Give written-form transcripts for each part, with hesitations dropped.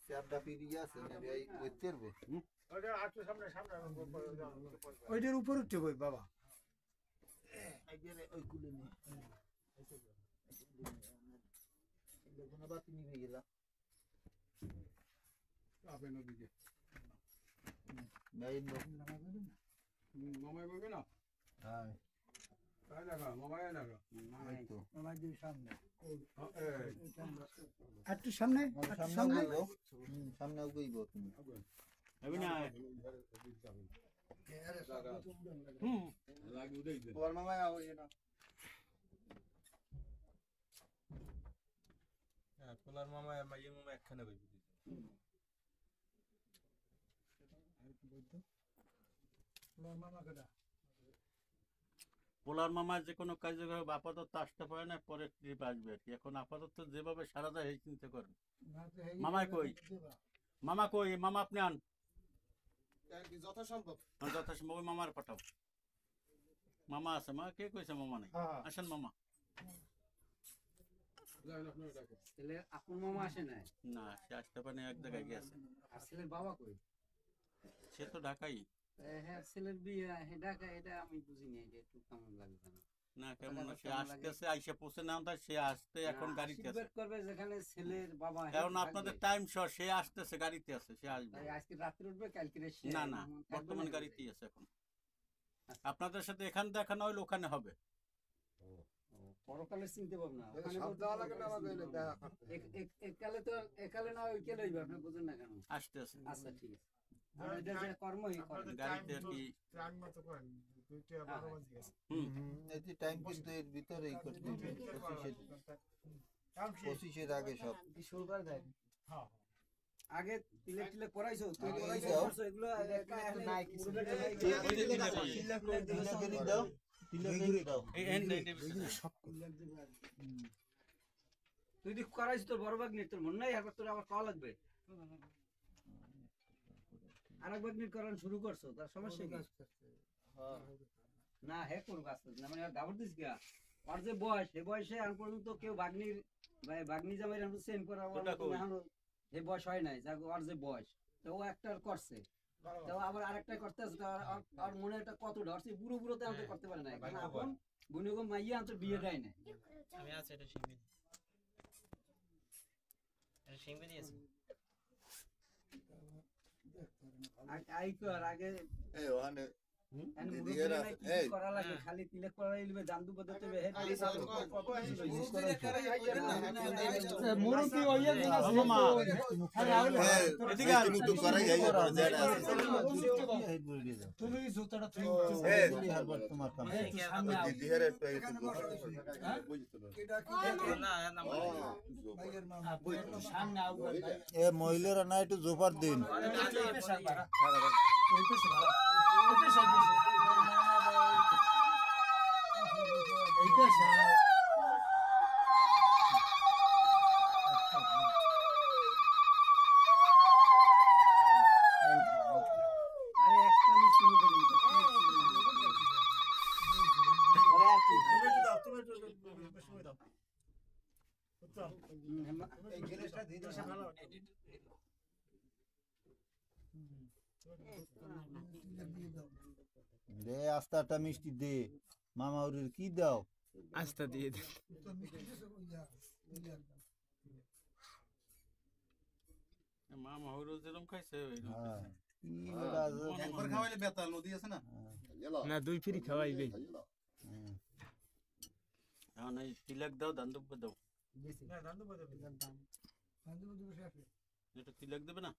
চারটা পিড়ি আছে এই করতে পারবে ওইটার উপর উঠতে বই বাবা ওই কুলে নিয়ে বাতি নিভে গেলাম নদীকে মামাই বলবে না হ্যাঁ তাই লাগা মামাই লাগা মামাই দিয়ে সামনে একটু সামনে সামনে উগইব তুমি হবে না লাগু দেই দে ওর মামাই আওয়ে না হ্যাঁ পোলার মামা মাইয়ের মামা একখানে বইবে পোলার মামা যে কোনো কাজে আপাতত আসতে পারে না, পরে ট্রিপ আসবে আর কি। এখন আপাতত যেভাবে সারা যায় এই চিন্তা করেন। মামাই কই, মামা কই, মামা আপনি আন যথাসম্ভব যথাসম্ভব ওই মামার পাঠাও। মামা আছে, মা কে কইছে মামা নাই, আসেন মামা। আপন মামা আসে নাই না সে আসতে পারে না, এক জায়গায় গেছে। আর ছেলের বাবা কই? সে তো ঢাকাই। হ্যাঁ ছেলের বিয়ে ঢাকা, এটা আমি বুঝিনি, এটা একটু কেমন লাগবে না কেমন সে আসতেছে, আইসা পৌঁছে না সে আসতে এখন গাড়িতে আছে। করবে যেখানে ছেলের বাবা এখন আপনাদের টাইম শর্ট, সে আসতেছে গাড়িতে আছে, সে আসবে। আজকে রাত্রে উঠবে, কালকে না না বর্তমান গাড়িতেই আছে এখন। আপনাদের সাথে এখানে দেখানো হইলে ওখানে হবে। পরকালে চিনতে পারব না, একালে না ওইকালে হইবে, আপনি বুঝেন না কেন? আসতেছে। আচ্ছা ঠিক আছে, এটা যে কর্মই করেন গাড়িতে আর কি এই টাইম কিন্তু এর ভিতরেই করতে হবে 25-এর আগে সব শুরু করে দেয়। আগে তিলে তিলে করাইছো, তুই আগে করাইছো দাও। করছো, এগুলো নাই কিছু দাও এই এন্ড তুই দি করাইছো তোর বড় ভাগ নিয়ে, তোর মন নাই একবার তোর আবার কল লাগবে, আরেক ভাগ নিয়ে করানো শুরু করছো, তার সমস্যা কি? না হে করব আস্তে না, মানে আর দাবর দিস গা, আর যে বয়স এই বয়সে আন পর্যন্ত কেউ ভাগ্নির ভাগ্নি জামাইর আমরা সেন্ড করা এই বয়স হয় নাই, যা আর যে বয়স তো ও একটা করছে, তো আবার আরেকটা করতে আছে, আর মনে একটা কত ধরছে বুড়ো বুড়োতে আনতে করতে পারে না, কারণ এখন গুণগম মাইয়া আনতে বিয়ে দেয় না। আমি আছে এটা শিখবি, এটা শিখবি দিয়েছি আই কর আগে এই ওখানে করা লাগে, খালি তিলে করাই লিবে জানদু বদতে হে মুরুতি হইয়া গেল মামা এদিকে আর কিন্তু করাই যায় তুমি জুতাটা তুই তোমার কাম সামনে আও দিদিহারে একটু না না সামনে আও এ মহিলারা না একটু জোফার দিন রে আস্তাটা মিষ্টি দে মামা ওরে কি দাও আস্তা দিয়ে দে মামা হইরো যেরকম খাইছে হ্যাঁ একবার খাওয়াইলে বেতাল নদী আছে না, না দুই ফিরি খাওয়াইবে। এখন এই তিলক দাও, দান্দুক দাও, এটা তিলক দেবে না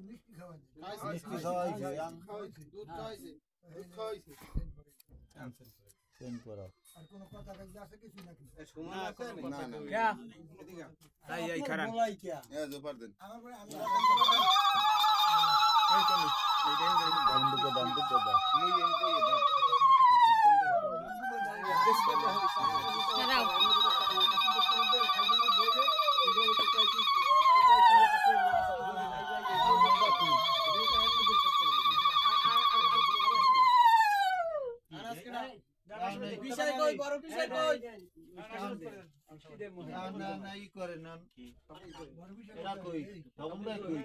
মিষ্টি খাওয়াইছে দুধ খাওয়াইছে সেন করো আর কোন কথা আছে কিছু নাকি সময় আছে না না এদিকে তাই এই খারাপ বলাই কি এ জোফার দেন আমার পরে আমি দান্দুক দাও না না ই করে না এরা কই সবুজ কই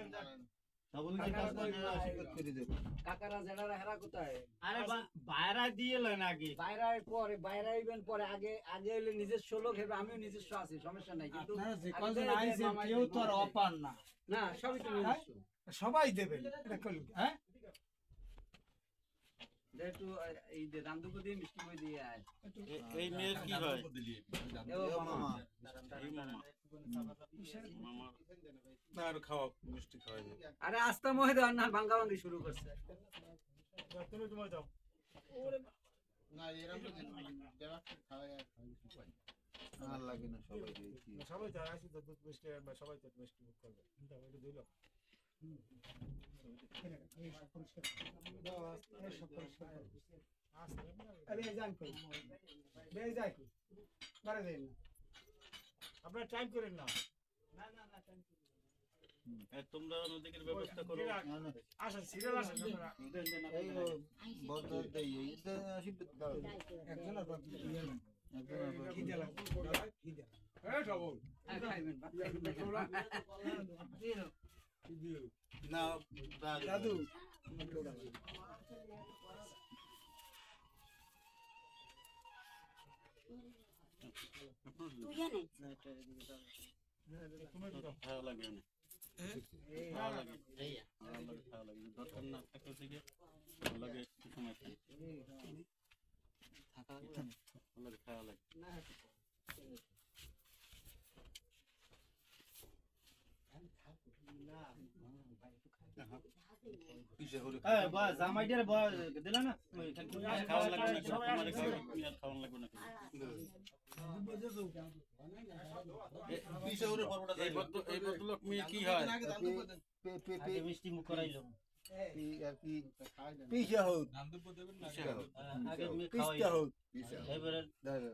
সবুজ কাজ করে আশীর্বাদ করে দেব কাকারা জেলারা হেরা কোথায় আরে বাইরা দিয়ে লয় নাকি বাইরায় পরে বাইরে ইভেন পরে আগে আগে হইলে নিজস্ব লোক হবে আমিও নিজস্ব আছি সমস্যা নাই কিন্তু কেউ তো আর অপার না না সবই তো নিজস্ব সবাই দেবেন এটা করুন হ্যাঁ একটু এই যে রামদুকু দিয়ে মিষ্টি বই দিয়ে আয় এই মেয়ের কি হয় এও মামা এই মামা মামা আর খাওয়া মিষ্টি খাওয়াই আরে আস্তা মহে দেওয়ার না ভাঙ্গা ভাঙ্গি শুরু করছে তুমি তোমার যাও না এরকম তো যারা খাওয়া আর লাগে না সবাই দিয়েছি সবাই তো আসি তো দুধ মিষ্টি আর সবাই তো মিষ্টি মুখ করবে এটা ওইটা দিল আপনার টাইম করেন না তোমরা নদীর ব্যবস্থা করো আসেন সিরিয়াল আসেন এই বদল দেই এই আশীর্বাদ দাও একজন আর বাকি একজন কি দিলাম কি দিলাম এই সবল খাইবেন না দাদু ভালো লাগে না ভালো লাগে ভালো লাগে দরকার না থাকলে থেকে ভালো লাগে একটু সময় খাই ভালো লাগে খাওয়া লাগে জামাইটার দিলা না খাওয়া লাগবে না তোমার খাওয়া লাগবে না এই ভদ্রলোক মেয়ে কি হয় মিষ্টি মুখ করাইলো আর কি পিসা হোক আগে মেয়ে পিসা হোক এবারে দাদা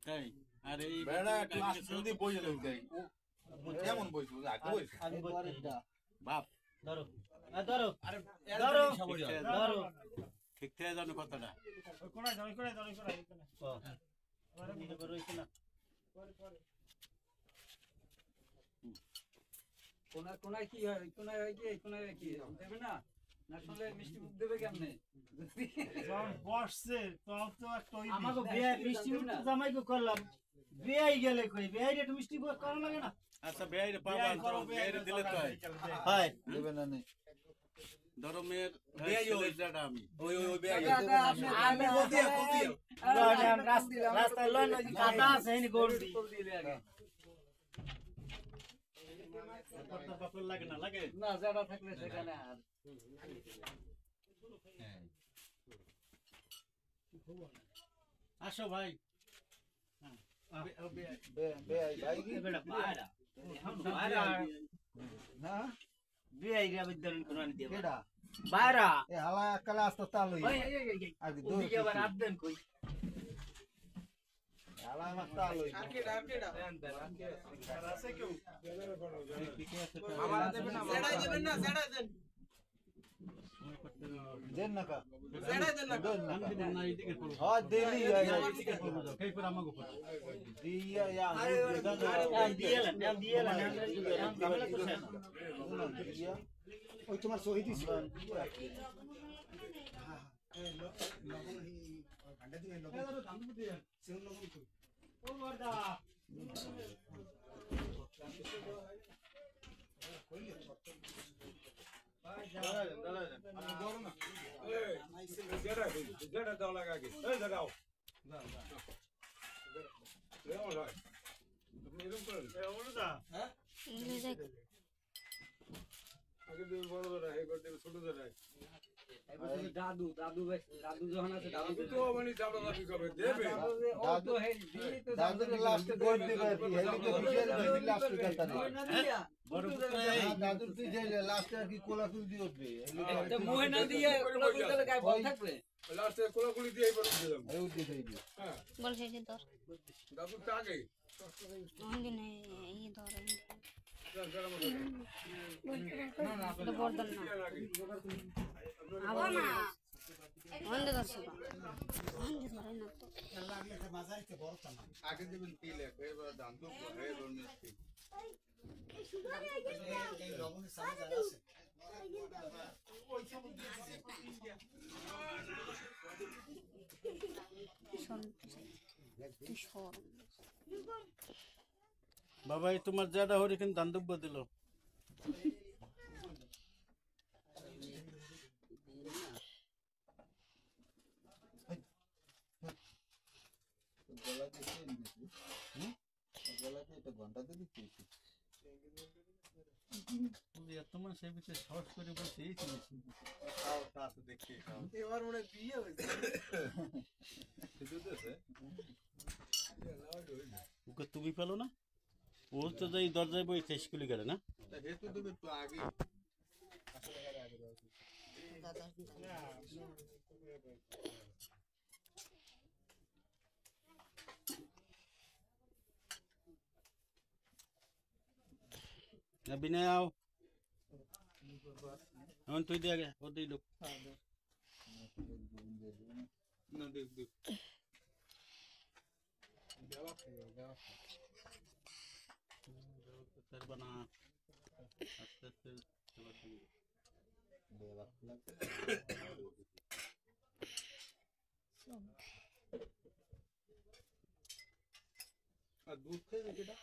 তাই আর এই বেড়া ক্লাস যদি বইয়ে লোক দেয় কেমন বইছো আগে বইছো আমি পরেরটা বাপ ধরো ধরো আরে ধরো ধরো ঠিক থেকে জানো কথাটা কোনায় ধরো কোনায় ধরো কোনায় কোনায় কি হয় কোনায় হয় কি কোনায় কি দেবে না না শুনলে মিষ্টি মুখ দেবে কেমনে যখন বসছে তখন তো একটা ওই আমাকে বিয়ে মিষ্টি মুখ তো জামাইকে করলাম বিয়াই গেলে কই বিয়াই একটু মিষ্টি করা লাগে না আচ্ছা বেয়াইরে পাবা ধরো বেয়াইরে দিলে তো হয় হয় দেবে না নেই ধরো মেয়ের বেয়াই ওই যেটা আমি ওই ওই বেয়া আমি বলতে রাস্তায় লয় না কাদা আছে এনে গোলটি বাপের লাগে না লাগে না যারা থাকলে সেখানে আর আসো ভাই ভাই কি না বিয়াই রে বিদ্যালয় কোন আনি দিয়ে কেডা বাইরা এ হালা কালা আস্ত তালই আগে দূর ওদিকে আবার আবদেন কই হালা আমার তালই আছে কেউ আমার দেবেন না জেডাই দেবেন না জেডাই দেন দেন না কা জেডাই দেন না দেন না আমি দিব না এদিকে করব হ্যাঁ দেলি এদিকে করব কই পর আমাকে পর দিয়া ইয়া ওই তোমার শহীদ জেডা দাও লাগা আগে এই দাও লেও ভাই আপনি এরকম করেন আগে দেব বড় ধরা এই করতে ছোট ধরা দাদু দাদু দাদু যখন আছে দাদু তো মানে দাদা দাবি করবে দেবে ও তো হে দিয়ে তো দাদু লাস্টে গোল দিবে কি হেলিকে বিশের দিবে লাস্টে কথা না বড় দাদুর পিছে লাস্টে আর কি কোলাকুল দিয়ে উঠবে এটা মোহে না দিয়ে কোলা কোলা গায়ে বল থাকবে লাস্টে কোলাকুলি দিয়ে পড়ে দিলাম এই উঠে যাইবে হ্যাঁ বল সেটি ধর দাদু তো আগে অঙ্গে নেই এই ধর না না বর্দন না আগে আবার না অন্ধে ধরছে বা অন্ধে ধরে না তো আগে দেবেন তিল এক এবার দাম তো এবার মিষ্টি তুই সর বাবা এই তোমার জাদা হরিকেন দান্দব্য দিল গলাতে চেন দিছি গলাতে একটা ঘন্টাতে দিচ্ছি তুমি এত মাস এই বিষয়ে সাহস করে বলছে এই শুনেছি খাও তা তো দেখি খাও এবার মনে হয় বিয়ে হয়েছে শুধু দেছে ওকে তুমি পেলো না ও তো যাই দরজায় বই স্কুলে গেলে না হেতু দেবে একটু আগে বিনয় আও এখন তুই দিয়ে আগে ও দিই লোক না দেখ দেখ বানা আস্তে আস্তে আর দুধ খেয়ে যেটা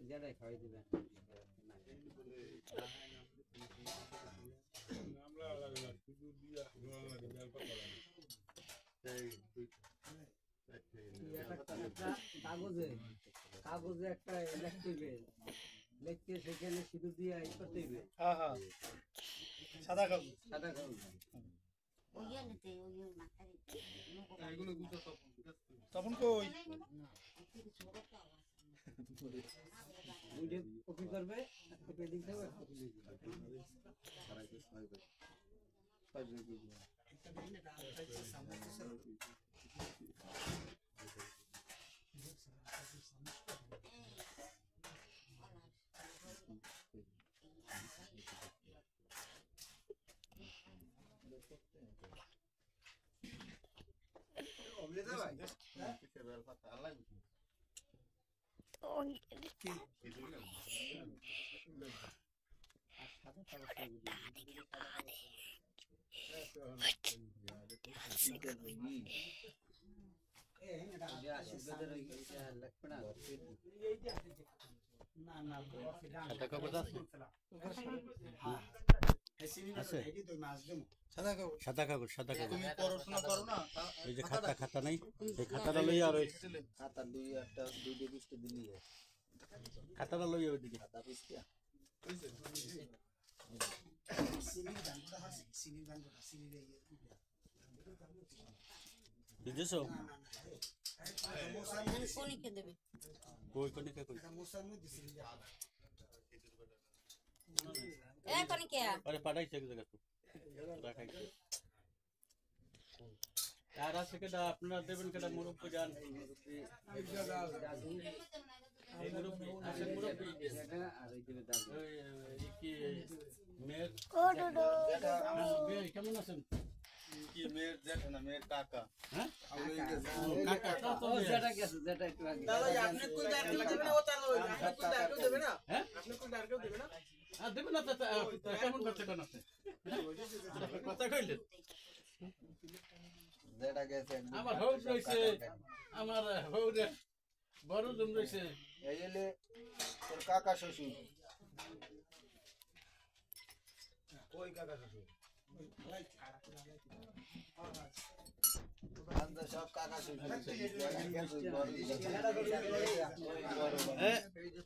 যেটাই খাওয়াই দিবেন কাগজে কাগজে একটা লিখতে হবে লিখতে সেখানে সিঁদুর দিয়ে ই করতে হবে হ্যাঁ হ্যাঁ সাদা কাগজ সাদা কাগজ ওই আনতে ওই মাথা এগুলো গুলো সব তখন কই দুইটা কপি করবে কপি দিতে হবে কপি দিতে আশীর্বাদের ওই লাগবে না সাদা কাগজ আছে আছে সাদা কাগজ সাদা কাগজ তুমি পড়াশোনা করো না এই যে খাতা খাতা নাই এই খাতাটা লইয়া আর ওই খাতা দুইটা পিসটা দিলি খাতাটা লইয়া ওইদিকে খাতা পিসটা বুঝেছো কোনিকে দেবে কই কোনিকে কই এ কোনিকে আরে পাঠাইছে এক জায়গা তো রাখাইছে আর আছে কেটা আপনারা দেবেন কেটা মুরব্বি জান এই মুরব্বি আছে মুরব্বি আর ওই দেবে দাম এই কি মেয়ের কেমন আছেন কি মেয়ের জ্যাঠা না মেয়ের কাকা হ্যাঁ কাকা কাকা ও যেটা গেছে যেটা একটু আগে আপনি কোন ডাক্তার দেবে না ও তার আপনি কোন ডাক্তার দেবে না হ্যাঁ আপনি কোন ডাক্তার দেবে না আর দেবেন না তো কেমন করতে কোন আছে কথা কইলেন যেটা গেছে আমার হৌড রইছে আমার হৌড বড় জন রইছে এই হলে তোর কাকা শ্বশুর ওই কাকা শ্বশুর আমরা সব কাকা শ্বশুর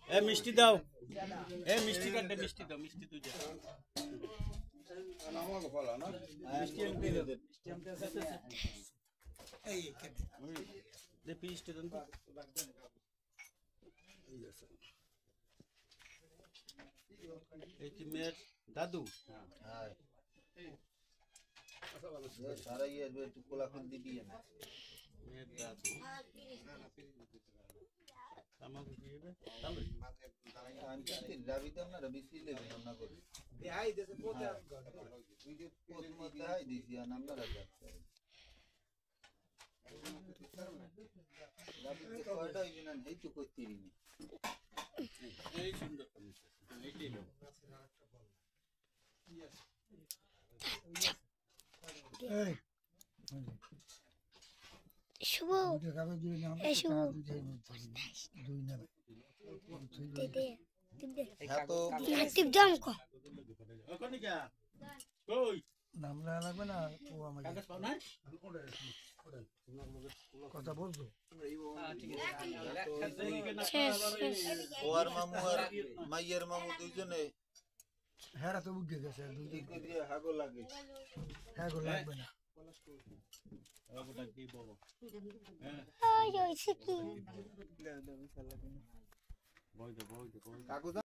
এ মিষ্টি দাও এ মিষ্টি কাটে মিষ্টি দাও মিষ্টি তুই দে আমাকে বলা না মিষ্টি আমি দিয়ে দেব স্ট্যাম্পটা আছে এই কেটে দে পিসটি দেন তো এই কি মেয়ের দাদু হ্যাঁ সারা ইয়ে একটু কোলাকুল দিবি না মেয়ের দাদু আমাকে দিবে তাহলে আমি রাবিতাম না রবি সিলে না করি দেখাই দেশে পথে হ্যাঁ। আসুন ওই যে পোস্ট মধ্যে হাই দিছি আর নাম্বার আছে কয়টা হইবে না এই তো করতে দিবি এই সুন্দর কমিশন এইটাই লোক শুভ এই শুভ দে দে হ্যাঁ তো টিপ দাম কো ওখানে কে কই নামলা লাগবে না ও আমাকে কাগজ পাও না কথা বলছো ও আর মামু আর মাইয়ের মামু দুইজনে হ্যাঁ তো বুঝে গেছে দুই দিক দিয়ে হাগো লাগে হ্যাঁ গো লাগবে না ওটা কি বলো ওই ওই সে কি বই দে কাগজ